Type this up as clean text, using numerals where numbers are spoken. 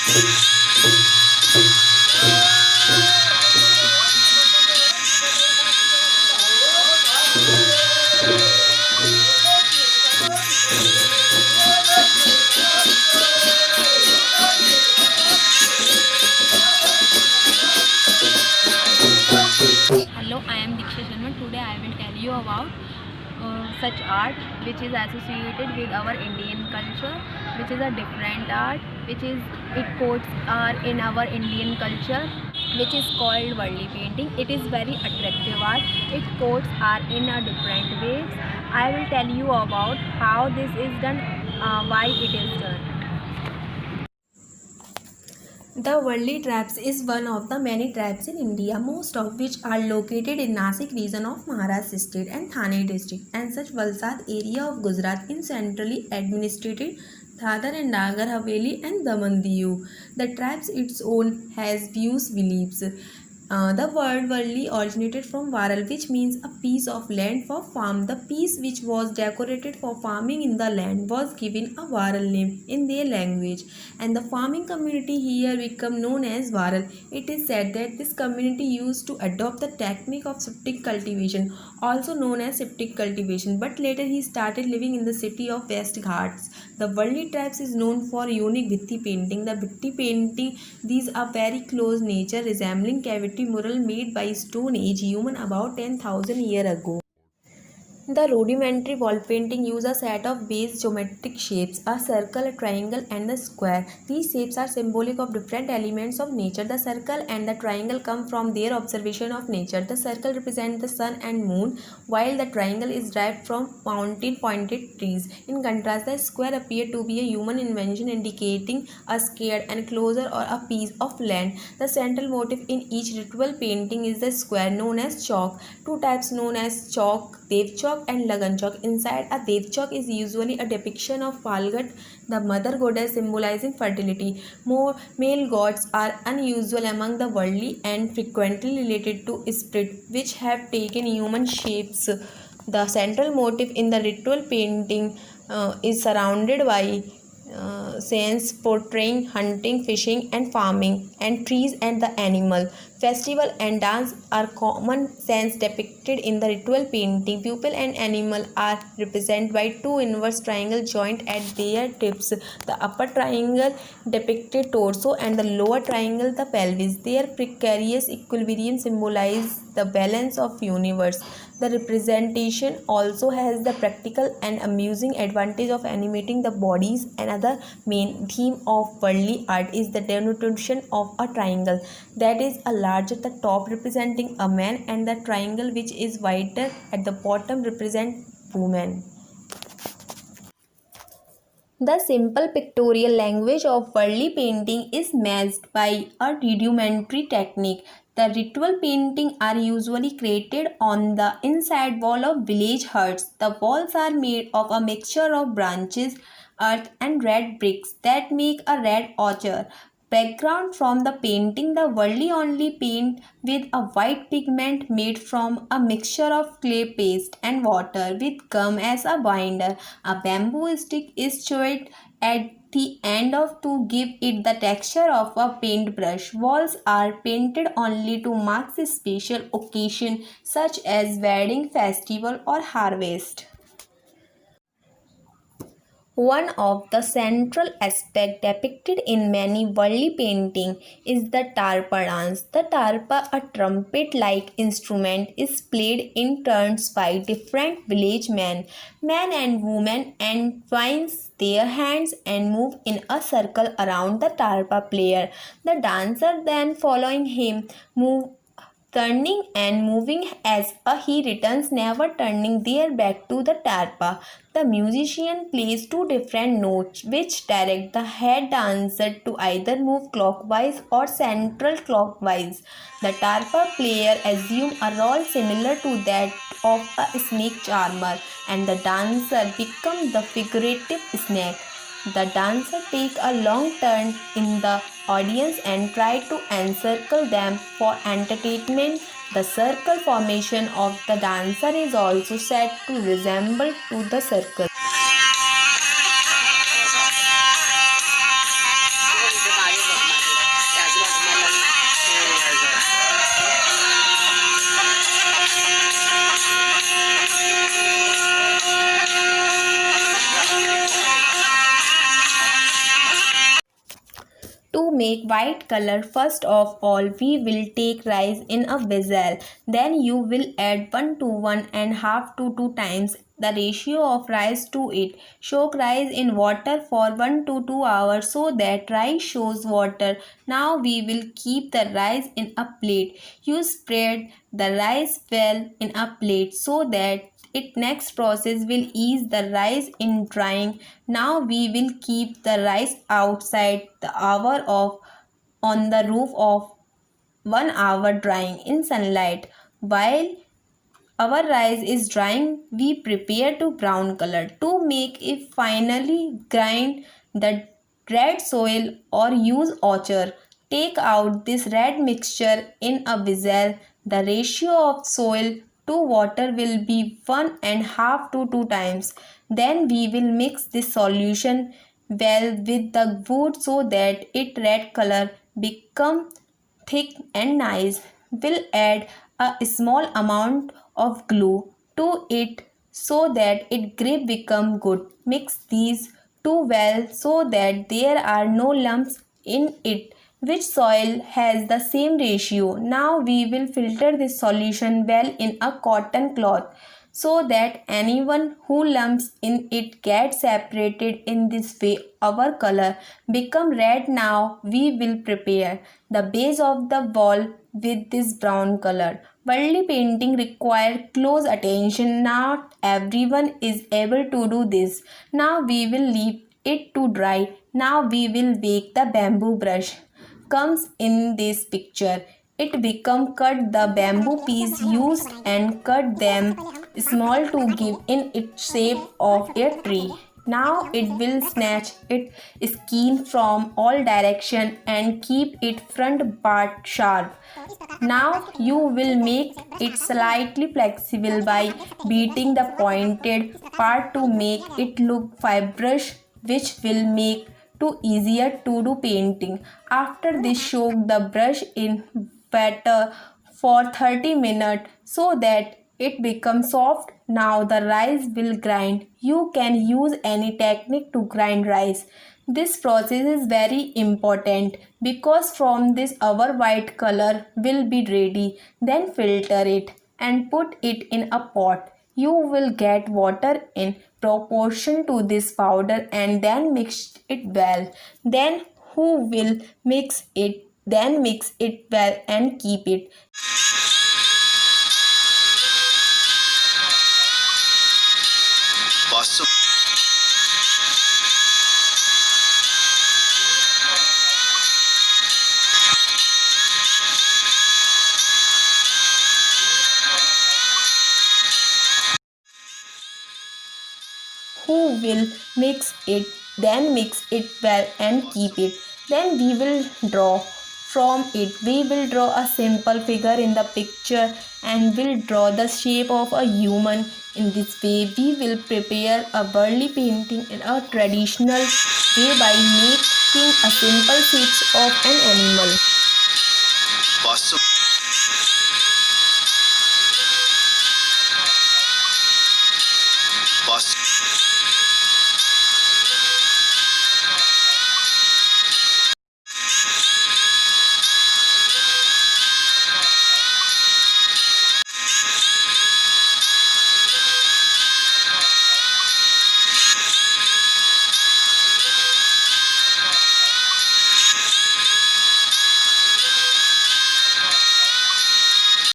Hello, I am Diksha Sharma. Today I will tell you about such art which is associated with our Indian culture, which is a different art, which is it quotes are in our Indian culture, which is called Varli painting. It is very attractive art. Its quotes are in a different ways. I will tell you about how this is done, why it is done. The Worli tribes is one of the many tribes in India, most of which are located in Nasik region of Maharashtra state and Thane district and such Valsad area of Gujarat in centrally administrated Dadar and Nagar Haveli and Daman Diu. The tribes its own has views beliefs. The word Varli originated from Varal, which means a piece of land for farm. The piece which was decorated for farming in the land was given a Varal name in their language, and the farming community here became known as Varal. It is said that this community used to adopt the technique of septic cultivation, also known as septic cultivation, but later he started living in the city of West Ghats. The Varli tribes is known for unique Bhitti painting. The Bhitti painting, these are very close nature resembling cavity mural made by Stone Age human about 10,000 years ago. The rudimentary wall painting use a set of base geometric shapes, a circle, a triangle and a square. These shapes are symbolic of different elements of nature. The circle and the triangle come from their observation of nature. The circle represents the sun and moon, while the triangle is derived from mountain pointed trees. In contrast, the square appears to be a human invention indicating a square enclosure or a piece of land. The central motif in each ritual painting is the square known as chalk. Two types known as chalk, Dev chalk and Lagan chalk. Inside a Dev chalk is usually a depiction of Falgut, the mother goddess symbolizing fertility. More male gods are unusual among the worldly and frequently related to spirits which have taken human shapes. The central motif in the ritual painting is surrounded by scenes portraying hunting, fishing and farming, and trees and the animal. Festival and dance are common scenes depicted in the ritual painting. People and animal are represented by two inverse triangles joined at their tips. The upper triangle depicted torso and the lower triangle the pelvis. Their precarious equilibrium symbolizes the balance of universe. The representation also has the practical and amusing advantage of animating the bodies. Another main theme of worldly art is the denotation of a triangle that is a larger at the top representing a man and the triangle which is wider at the bottom represent woman. The simple pictorial language of worldly painting is masked by a rudimentary technique. The ritual paintings are usually created on the inside wall of village huts. The walls are made of a mixture of branches, earth and red bricks that make a red ochre background from the painting. The worldly only paint with a white pigment made from a mixture of clay paste and water with gum as a binder. A bamboo stick is chewed at the end of to give it the texture of a paintbrush. Walls are painted only to mark a special occasion such as wedding, festival or harvest. One of the central aspects depicted in many worldly paintings is the tarpa dance. The tarpa, a trumpet-like instrument, is played in turns by different village men. Men and women entwine their hands and move in a circle around the tarpa player. The dancer then following him move turning and moving as he returns, never turning their back to the tarpa. The musician plays two different notes which direct the head dancer to either move clockwise or central clockwise. The tarpa player assumes a role similar to that of a snake charmer, and the dancer becomes the figurative snake. The dancer take a long turn in the audience and try to encircle them for entertainment. The circle formation of the dancer is also said to resemble to the circle. To make white color, first of all we will take rice in a vessel. Then you will add 1 to 1.5 to 2 times the ratio of rice to it. Soak rice in water for 1 to 2 hours so that rice shows water. Now we will keep the rice in a plate. You spread the rice well in a plate so that its next process will ease the rice in drying. Now we will keep the rice outside the hour of on the roof of 1 hour drying in sunlight. While our rice is drying, we prepare to brown color. To make it finally grind the red soil or use ochre. Take out this red mixture in a vessel. The ratio of soil to water will be 1.5 to 2 times. Then we will mix this solution well with the wood so that its red color become thick and nice. We'll add a small amount of glue to it so that its grip become good. Mix these two well so that there are no lumps in it. Which soil has the same ratio. Now we will filter this solution well in a cotton cloth so that anyone who lumps in it gets separated. In this way our color become red. Now we will prepare the base of the wall with this brown color. Worldly painting requires close attention. Not everyone is able to do this. Now we will leave it to dry. Now we will bake. The bamboo brush comes in this picture. It become cut the bamboo piece used and cut them small to give in its shape of a tree. Now it will snatch its skin from all direction and keep its front part sharp. Now you will make it slightly flexible by beating the pointed part to make it look fibrous, which will make too easier to do painting. After this, soak the brush in water for 30 minutes so that it becomes soft. Now the rice will grind. You can use any technique to grind rice. This process is very important because from this our white color will be ready. Then filter it and put it in a pot. You will get water in proportion to this powder and then mix it well. Then who will mix it? Then mix it well and keep it. Awesome. Who will mix it, then mix it well and keep it. Then we will draw from it. We will draw a simple figure in the picture and will draw the shape of a human. In this way we will prepare a worldly painting in a traditional way by making a simple shapes of an animal. Awesome.